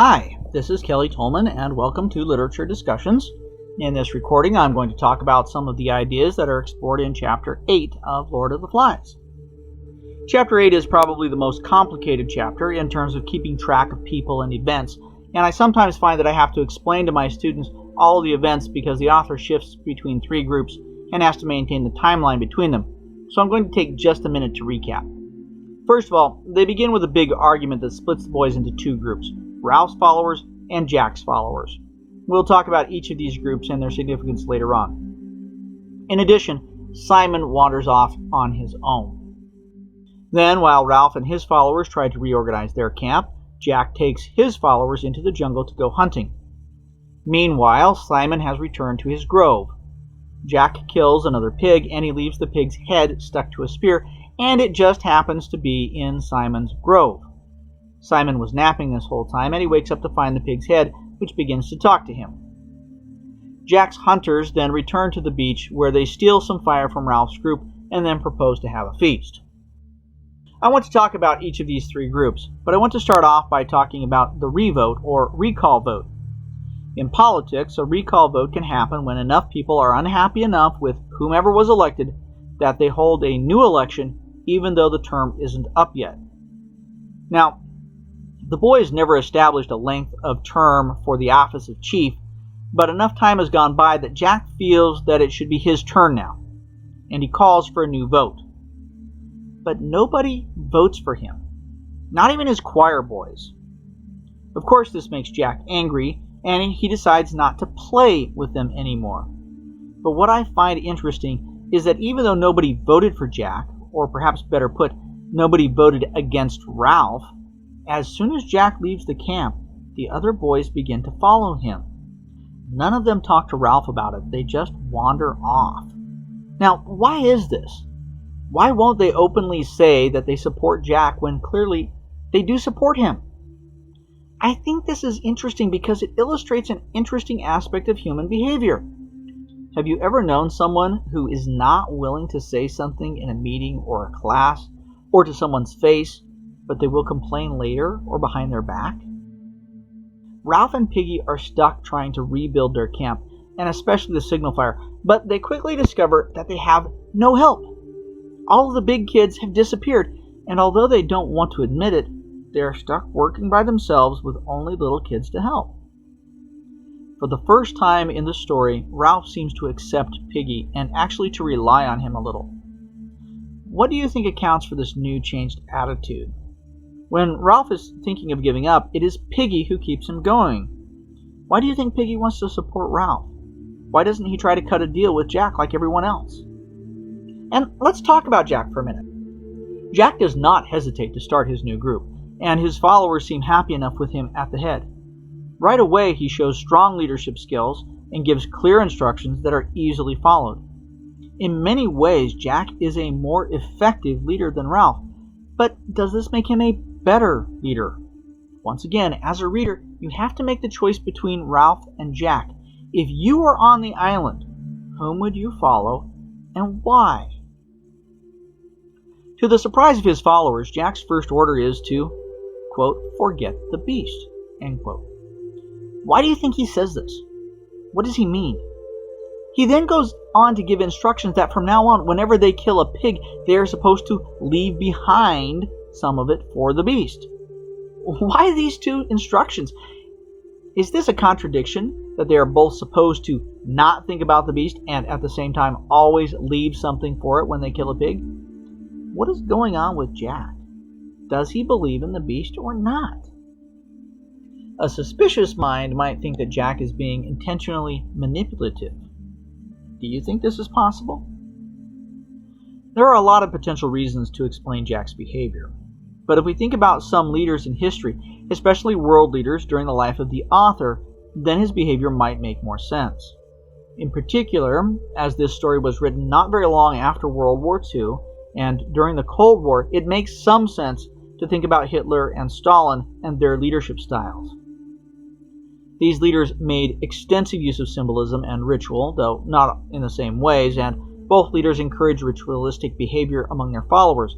Hi, this is Kelly Tolman, and welcome to Literature Discussions. In this recording, I'm going to talk about some of the ideas that are explored in Chapter 8 of Lord of the Flies. Chapter 8 is probably the most complicated chapter in terms of keeping track of people and events, and I sometimes find that I have to explain to my students all of the events because the author shifts between three groups and has to maintain the timeline between them. So I'm going to take just a minute to recap. First of all, they begin with a big argument that splits the boys into two groups: Ralph's followers and Jack's followers. We'll talk about each of these groups and their significance later on. In addition, Simon wanders off on his own. Then, while Ralph and his followers try to reorganize their camp, Jack takes his followers into the jungle to go hunting. Meanwhile, Simon has returned to his grove. Jack kills another pig, and he leaves the pig's head stuck to a spear, and it just happens to be in Simon's grove. Simon was napping this whole time, and he wakes up to find the pig's head, which begins to talk to him. Jack's hunters then return to the beach, where they steal some fire from Ralph's group and then propose to have a feast. I want to talk about each of these three groups, but I want to start off by talking about the revote or recall vote. In politics, a recall vote can happen when enough people are unhappy enough with whomever was elected that they hold a new election even though the term isn't up yet. Now, the boys never established a length of term for the office of chief, but enough time has gone by that Jack feels that it should be his turn now, and he calls for a new vote. But nobody votes for him, not even his choir boys. Of course, this makes Jack angry, and he decides not to play with them anymore. But what I find interesting is that even though nobody voted for Jack, or perhaps better put, nobody voted against Ralph, as soon as Jack leaves the camp, the other boys begin to follow him. None of them talk to Ralph about it. They just wander off. Now, why is this? Why won't they openly say that they support Jack when clearly they do support him? I think this is interesting because it illustrates an interesting aspect of human behavior. Have you ever known someone who is not willing to say something in a meeting or a class or to someone's face, but they will complain later or behind their back? Ralph and Piggy are stuck trying to rebuild their camp, and especially the signal fire, but they quickly discover that they have no help. All of the big kids have disappeared, and although they don't want to admit it, they are stuck working by themselves with only little kids to help. For the first time in the story, Ralph seems to accept Piggy and actually to rely on him a little. What do you think accounts for this new changed attitude? When Ralph is thinking of giving up, it is Piggy who keeps him going. Why do you think Piggy wants to support Ralph? Why doesn't he try to cut a deal with Jack like everyone else? And let's talk about Jack for a minute. Jack does not hesitate to start his new group, and his followers seem happy enough with him at the head. Right away, he shows strong leadership skills and gives clear instructions that are easily followed. In many ways, Jack is a more effective leader than Ralph, but does this make him a better leader? Once again, as a reader, you have to make the choice between Ralph and Jack. If you were on the island, whom would you follow and why? To the surprise of his followers, Jack's first order is to, quote, forget the beast, end quote. Why do you think he says this? What does he mean? He then goes on to give instructions that from now on, whenever they kill a pig, they are supposed to leave behind some of it for the beast. Why these two instructions? Is this a contradiction that they are both supposed to not think about the beast and at the same time always leave something for it when they kill a pig? What is going on with Jack? Does he believe in the beast or not? A suspicious mind might think that Jack is being intentionally manipulative. Do you think this is possible? There are a lot of potential reasons to explain Jack's behavior. But if we think about some leaders in history, especially world leaders during the life of the author, then his behavior might make more sense. In particular, as this story was written not very long after World War II, and during the Cold War, it makes some sense to think about Hitler and Stalin and their leadership styles. These leaders made extensive use of symbolism and ritual, though not in the same ways, and both leaders encouraged ritualistic behavior among their followers.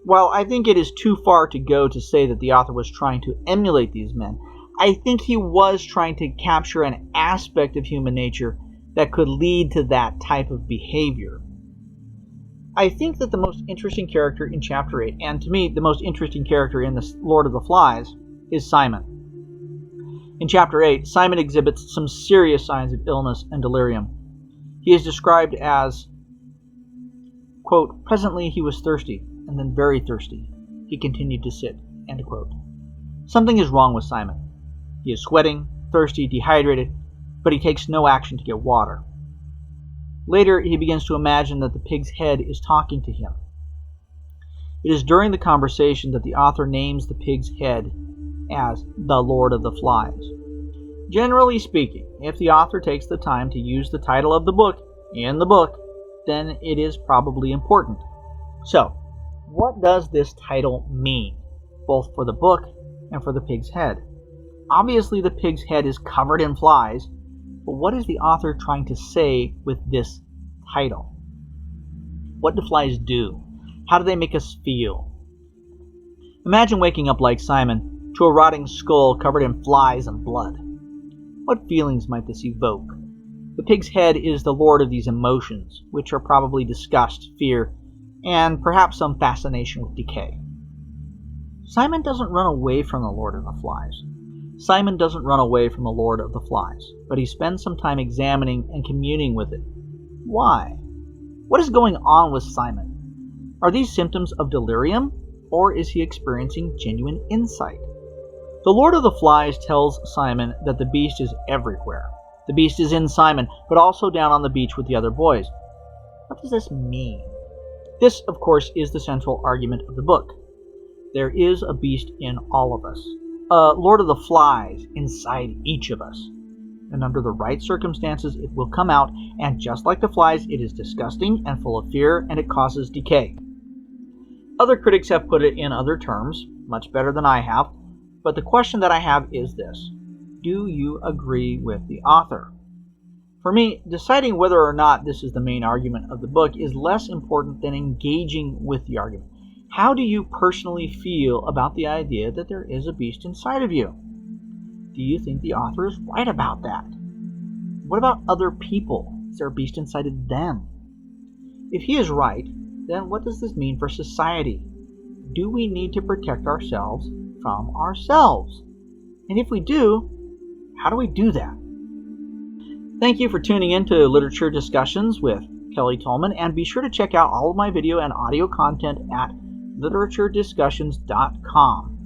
While I think it is too far to go to say that the author was trying to emulate these men, I think he was trying to capture an aspect of human nature that could lead to that type of behavior. I think that the most interesting character in Chapter 8, and to me the most interesting character in the Lord of the Flies, is Simon. In Chapter 8, Simon exhibits some serious signs of illness and delirium. He is described as, quote, "Presently he was thirsty, and then very thirsty. He continued to sit," end quote. Something is wrong with Simon. He is sweating, thirsty, dehydrated, but he takes no action to get water. Later, he begins to imagine that the pig's head is talking to him. It is during the conversation that the author names the pig's head as the Lord of the Flies. Generally speaking, if the author takes the time to use the title of the book in the book, then it is probably important. So, what does this title mean, both for the book and for the pig's head? Obviously, the pig's head is covered in flies, but what is the author trying to say with this title? What do flies do? How do they make us feel? Imagine waking up like Simon to a rotting skull covered in flies and blood. What feelings might this evoke? The pig's head is the lord of these emotions, which are probably disgust, fear, and perhaps some fascination with decay. Simon doesn't run away from the Lord of the Flies. Simon doesn't run away from the Lord of the Flies, but he spends some time examining and communing with it. Why? What is going on with Simon? Are these symptoms of delirium, or is he experiencing genuine insight? The Lord of the Flies tells Simon that the beast is everywhere. The beast is in Simon, but also down on the beach with the other boys. What does this mean? This, of course, is the central argument of the book. There is a beast in all of us. A Lord of the Flies inside each of us. And under the right circumstances, it will come out, and just like the flies, it is disgusting and full of fear, and it causes decay. Other critics have put it in other terms, much better than I have, but the question that I have is this: do you agree with the author? For me, deciding whether or not this is the main argument of the book is less important than engaging with the argument. How do you personally feel about the idea that there is a beast inside of you? Do you think the author is right about that? What about other people? Is there a beast inside of them? If he is right, then what does this mean for society? Do we need to protect ourselves from ourselves? And if we do, how do we do that? Thank you for tuning in to Literature Discussions with Kelly Tolman, and be sure to check out all of my video and audio content at literaturediscussions.com.